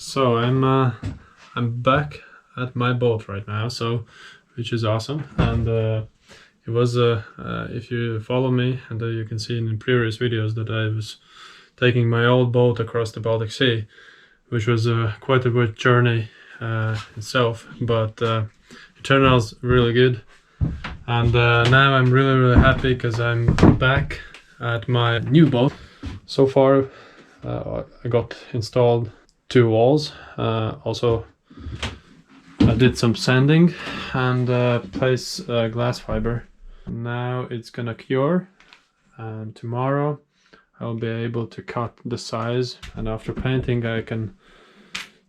So I'm back at my boat right now, so which is awesome. And it was if you follow me, and you can see in previous videos that I was taking my old boat across the Baltic Sea, which was quite a good journey itself, but it turned out really good. And now I'm really happy because I'm back at my new boat. So far I got installed 2 walls. Also I did some sanding and place glass fiber. Now it's gonna cure, and tomorrow I'll be able to cut the size, and after painting I can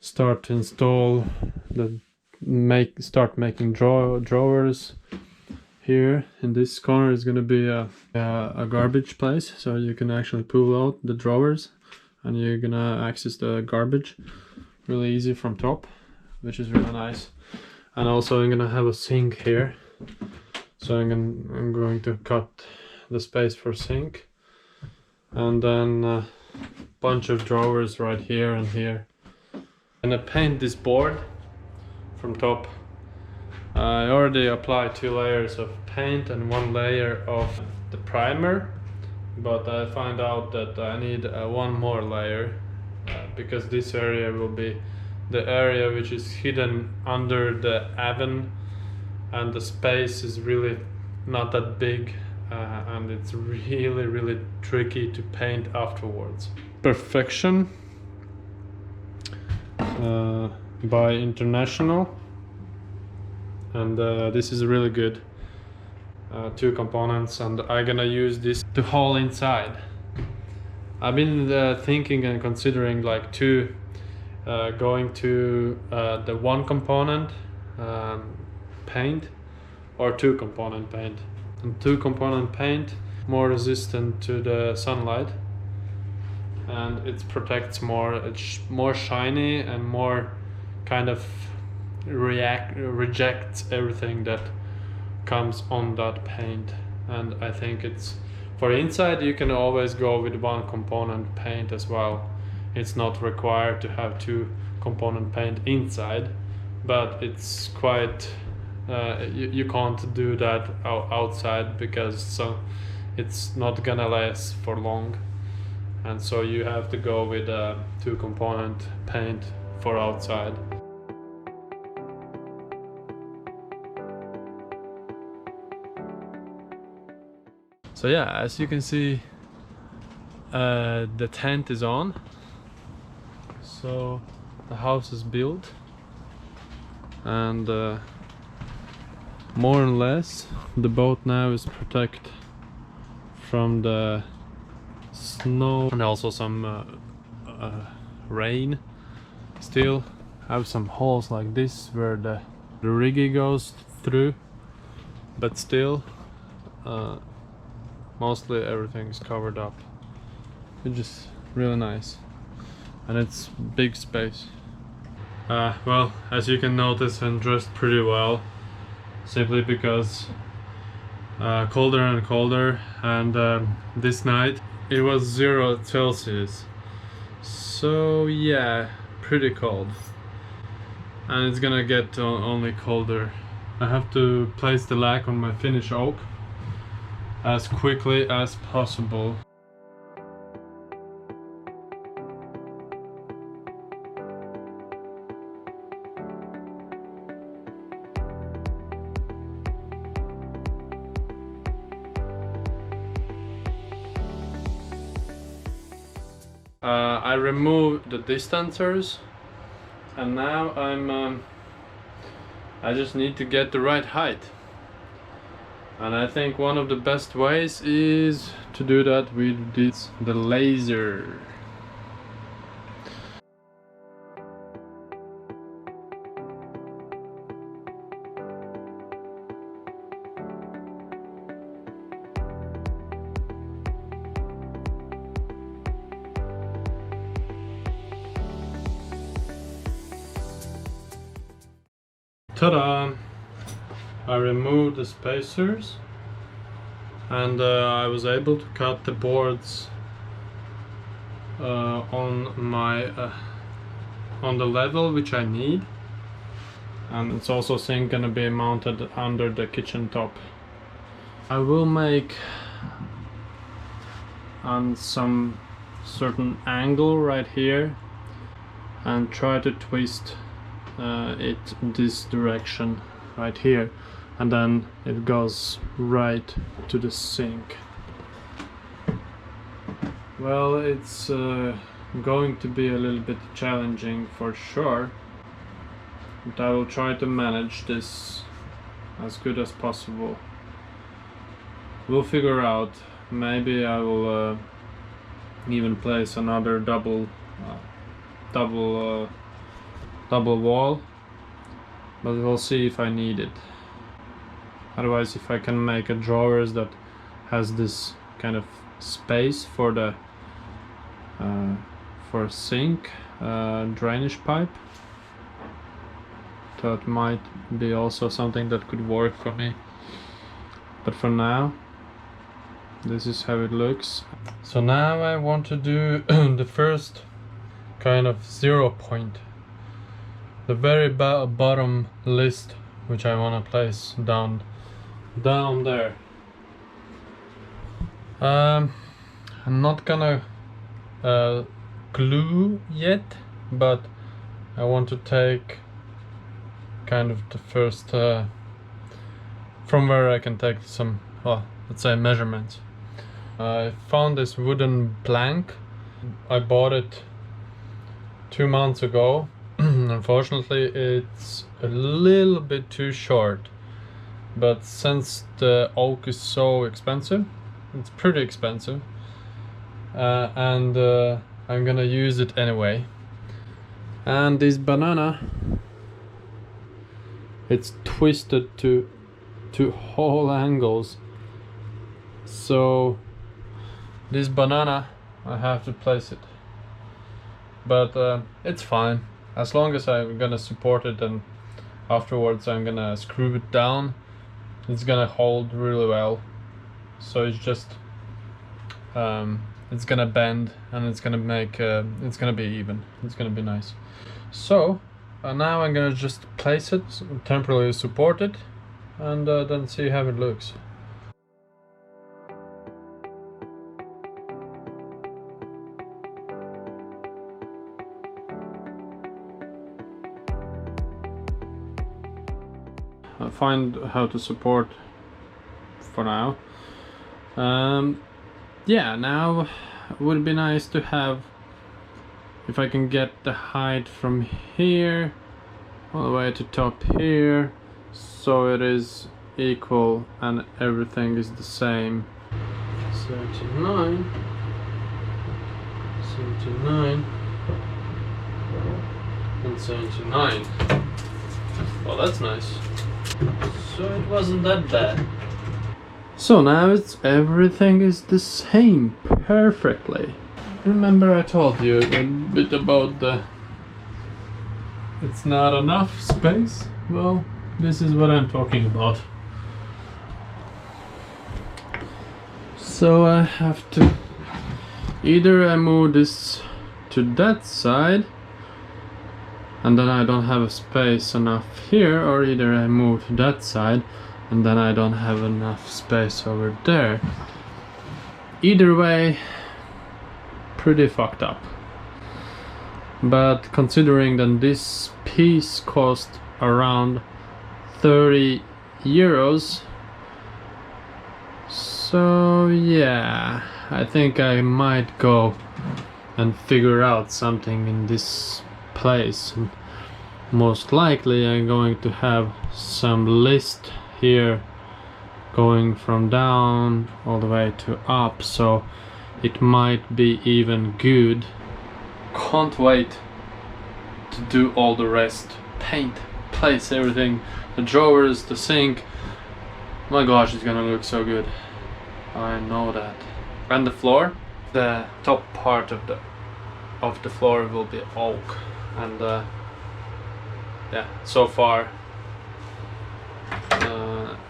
start to install start making drawers. Here in this corner is going to be a garbage place, so you can actually pull out the drawers and you're gonna access the garbage really easy from top, which is really nice. And also I'm gonna have a sink here, so I'm going to cut the space for sink, and then a bunch of drawers right here and here. I'm gonna paint this board from top. I already applied 2 layers of paint and 1 layer of the primer, but I find out that I need 1 more layer because this area will be the area which is hidden under the oven, and the space is really not that big, and it's really tricky to paint afterwards. Perfection by International. And this is really good. 2 components, and I'm gonna use this to haul inside. I've been thinking and considering like going to the 1 component paint or 2 component paint. And 2 component paint more resistant to the sunlight, and it protects more. It's more shiny and more kind of rejects everything that comes on that paint. And I think it's for inside you can always go with 1 component paint as well. It's not required to have 2 component paint inside, but it's quite you can't do that outside because it's not gonna last for long, and so you have to go with 2 component paint for outside. So yeah, as you can see, the tent is on, so the house is built, and more or less the boat now is protected from the snow and also some rain. Still have some holes like this where the riggy goes through, but still mostly everything is covered up, which is really nice, and it's big space. Well, as you can notice, I'm dressed pretty well, simply because colder and colder, and this night it was 0 Celsius, so yeah, pretty cold, and it's gonna get only colder. I have to place the lac on my Finnish oak as quickly as possible. I removed the distancers, and now I just need to get the right height. And I think one of the best ways is to do that with the laser. Ta-da! I removed the spacers, and I was able to cut the boards on my on the level which I need, and it's also sink gonna be mounted under the kitchen top. I will make on some certain angle right here and try to twist it this direction right here, and then it goes right to the sink. Well, it's going to be a little bit challenging for sure, but I will try to manage this as good as possible. We'll figure out. Maybe I will even place another double wall, but we'll see if I need it. Otherwise, if I can make a drawers that has this kind of space for the for sink drainage pipe, that might be also something that could work for me. But for now, this is how it looks. So now I want to do the first kind of 0 point, the very bottom list, which I want to place down there. I'm not gonna glue yet, but I want to take kind of the first from where I can take some, well, let's say measurements. I found this wooden plank. I bought it 2 months ago. Unfortunately, it's a little bit too short, but since the oak is so expensive, it's pretty expensive, and I'm gonna use it anyway. And this banana, it's twisted to all angles, so this banana, I have to place it, but it's fine as long as I'm gonna support it, and afterwards I'm gonna screw it down. It's gonna hold really well, so it's just it's gonna bend, and it's gonna make it's gonna be even, it's gonna be nice. So now I'm gonna just place it, temporarily support it, and then see how it looks. I'll find how to support for now. Yeah, now it would be nice to have, if I can get the height from here all the way to top here, so it is equal and everything is the same. 79, 79, and 79. Well, that's nice. So it wasn't that bad. So now everything is the same perfectly. Remember I told you a bit about it's not enough space? Well, this is what I'm talking about. So I have to either I move this to that side, and then I don't have a space enough here, or either I move to that side and then I don't have enough space over there. Either way, pretty fucked up. But considering that this piece cost around 30 euros, so yeah, I think I might go and figure out something in this place. And most likely I'm going to have some list here going from down all the way to up, so it might be even good. Can't wait to do all the rest, paint, place everything, the drawers, the sink. My gosh, it's gonna look so good, I know that. And the floor, the top part of the floor will be oak, and yeah, so far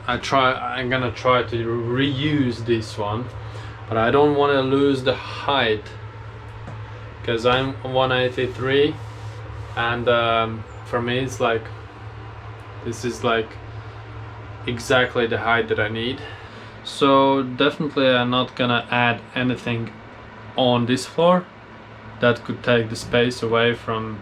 I'm gonna try to reuse this one, but I don't want to lose the height, because I'm 183 and for me it's like this is like exactly the height that I need. So definitely I'm not gonna add anything on this floor that could take the space away from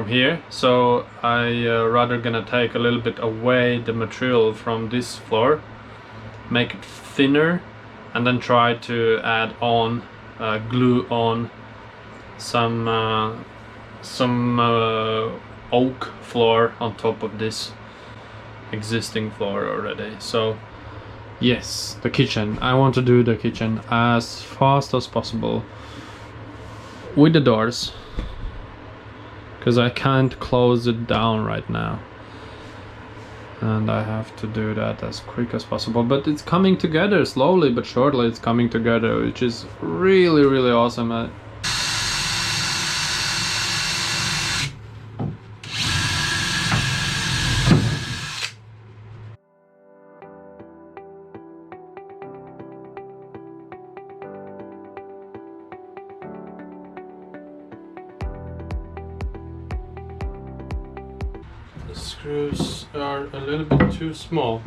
here. So I rather gonna take a little bit away the material from this floor, make it thinner, and then try to add on glue on some oak floor on top of this existing floor already. So yes, the kitchen. I want to do the kitchen as fast as possible with the doors, because I can't close it down right now, and I have to do that as quick as possible. But it's coming together slowly but surely. It's coming together, which is really, really awesome. The screws are a little bit too small,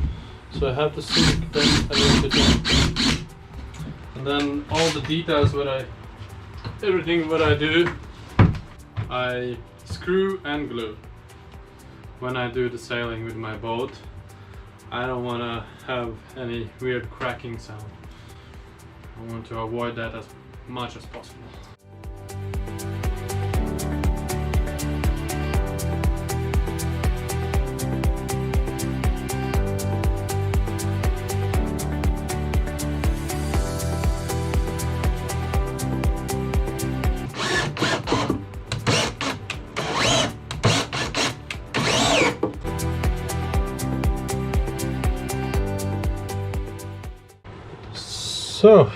so I have to sink them a little bit in. And then all the details, everything what I do, I screw and glue. When I do the sailing with my boat, I don't want to have any weird cracking sound. I want to avoid that as much as possible. So,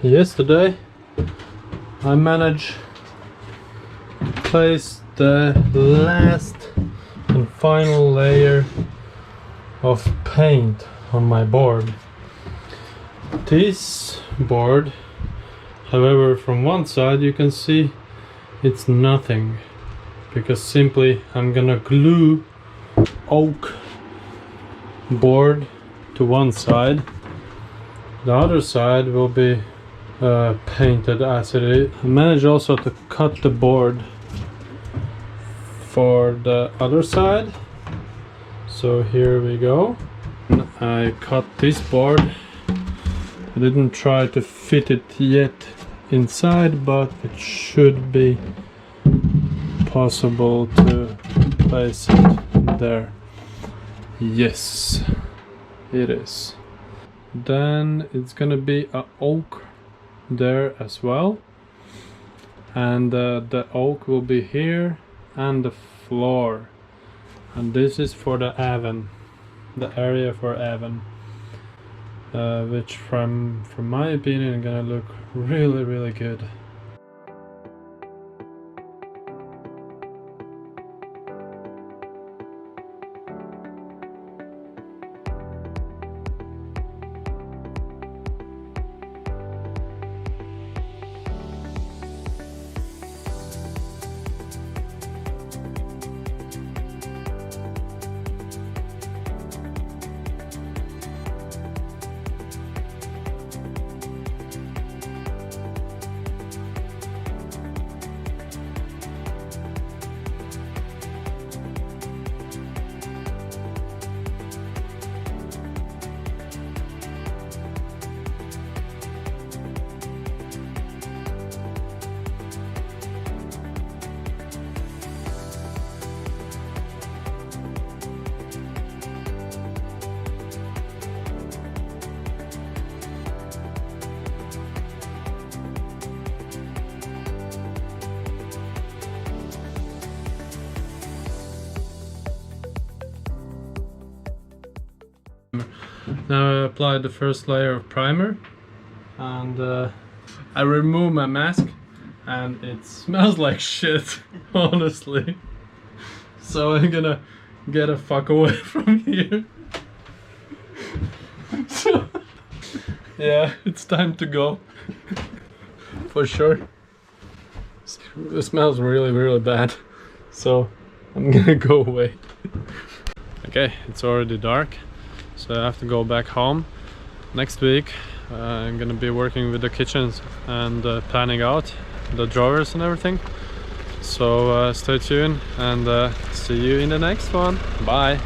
yesterday I managed to place the last and final layer of paint on my board. This board, however, from one side you can see it's nothing, because simply I'm gonna glue oak board to one side. The other side will be painted as it is. I managed also to cut the board for the other side. So here we go. I cut this board. I didn't try to fit it yet inside, but it should be possible to place it there. Yes, it is. Then it's gonna be a oak there as well, and the oak will be here and the floor, and this is for the oven, the area for oven, which from my opinion is gonna look really, really good. Now I applied the first layer of primer, and I remove my mask, and it smells like shit, honestly. So I'm gonna get a fuck away from here. So, yeah, it's time to go. For sure. It smells really bad, so I'm gonna go away. Okay, it's already dark, so I have to go back home. Next week I'm gonna be working with the kitchens and planning out the drawers and everything. So stay tuned and see you in the next one. Bye.